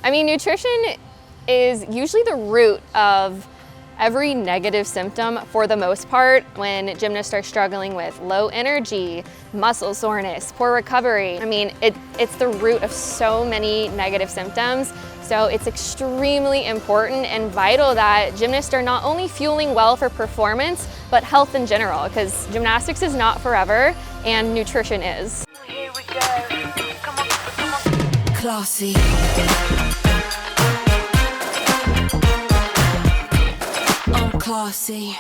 I mean, nutrition is usually the root of every negative symptom for the most part when gymnasts are struggling with low energy, muscle soreness, poor recovery. I mean, it's the root of so many negative symptoms. So it's extremely important and vital that gymnasts are not only fueling well for performance, but health in general, because gymnastics is not forever and nutrition is. Here we go. Come on, come on. Classy. I'm classy.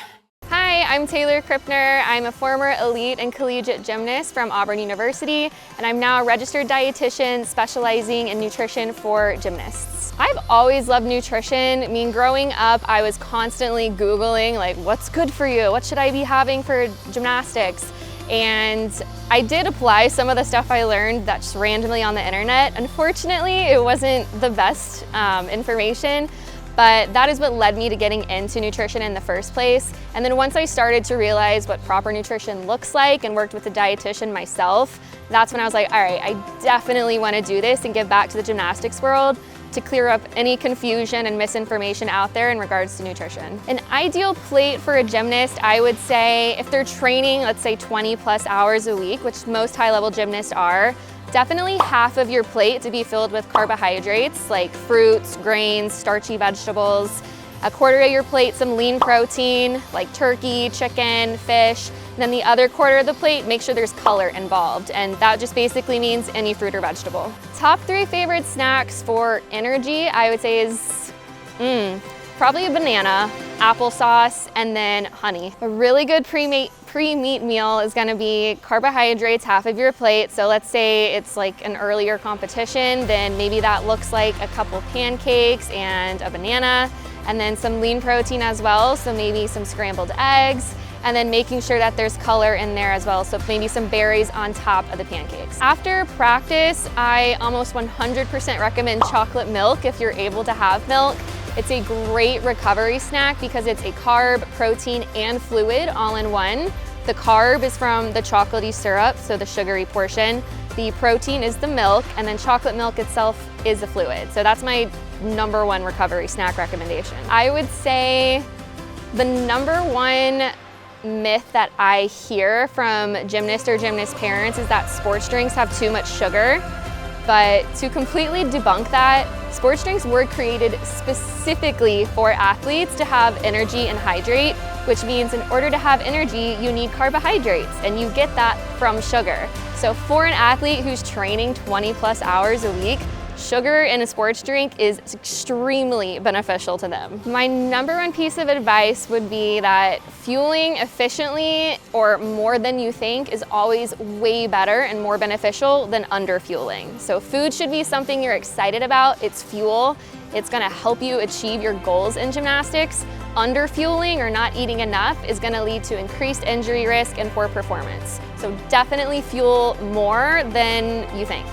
Hi, I'm Taylor Krippner. I'm a former elite and collegiate gymnast from Auburn University, and I'm now a registered dietitian specializing in nutrition for gymnasts. I've always loved nutrition. I mean, growing up, I was constantly Googling, like, what's good for you? What should I be having for gymnastics? And I did apply some of the stuff I learned that's randomly on the internet. Unfortunately, it wasn't the best information. But that is what led me to getting into nutrition in the first place. And then once I started to realize what proper nutrition looks like and worked with a dietitian myself, that's when I was like, all right, I definitely want to do this and give back to the gymnastics world to clear up any confusion and misinformation out there in regards to nutrition. An ideal plate for a gymnast, I would say, if they're training, let's say 20 plus hours a week, which most high-level gymnasts are, definitely half of your plate to be filled with carbohydrates like fruits, grains, starchy vegetables. A quarter of your plate, some lean protein like turkey, chicken, fish. And then the other quarter of the plate, make sure there's color involved. And that just basically means any fruit or vegetable. Top 3 favorite snacks for energy, I would say is probably a banana, applesauce, and then honey. A really good pre-meet meal is gonna be carbohydrates, half of your plate. So let's say it's like an earlier competition, then maybe that looks like a couple pancakes and a banana, and then some lean protein as well. So maybe some scrambled eggs, and then making sure that there's color in there as well. So maybe some berries on top of the pancakes. After practice, I almost 100% recommend chocolate milk if you're able to have milk. It's a great recovery snack because it's a carb, protein, and fluid all in one. The carb is from the chocolatey syrup, so the sugary portion. The protein is the milk, and then chocolate milk itself is the fluid. So that's my #1 recovery snack recommendation. I would say the #1 myth that I hear from gymnasts or gymnast parents is that sports drinks have too much sugar. But to completely debunk that, sports drinks were created specifically for athletes to have energy and hydrate, which means in order to have energy, you need carbohydrates, and you get that from sugar. So for an athlete who's training 20 plus hours a week, sugar in a sports drink is extremely beneficial to them. My #1 piece of advice would be that fueling efficiently or more than you think is always way better and more beneficial than underfueling. So food should be something you're excited about. It's fuel. It's gonna help you achieve your goals in gymnastics. Underfueling or not eating enough is gonna lead to increased injury risk and poor performance. So definitely fuel more than you think.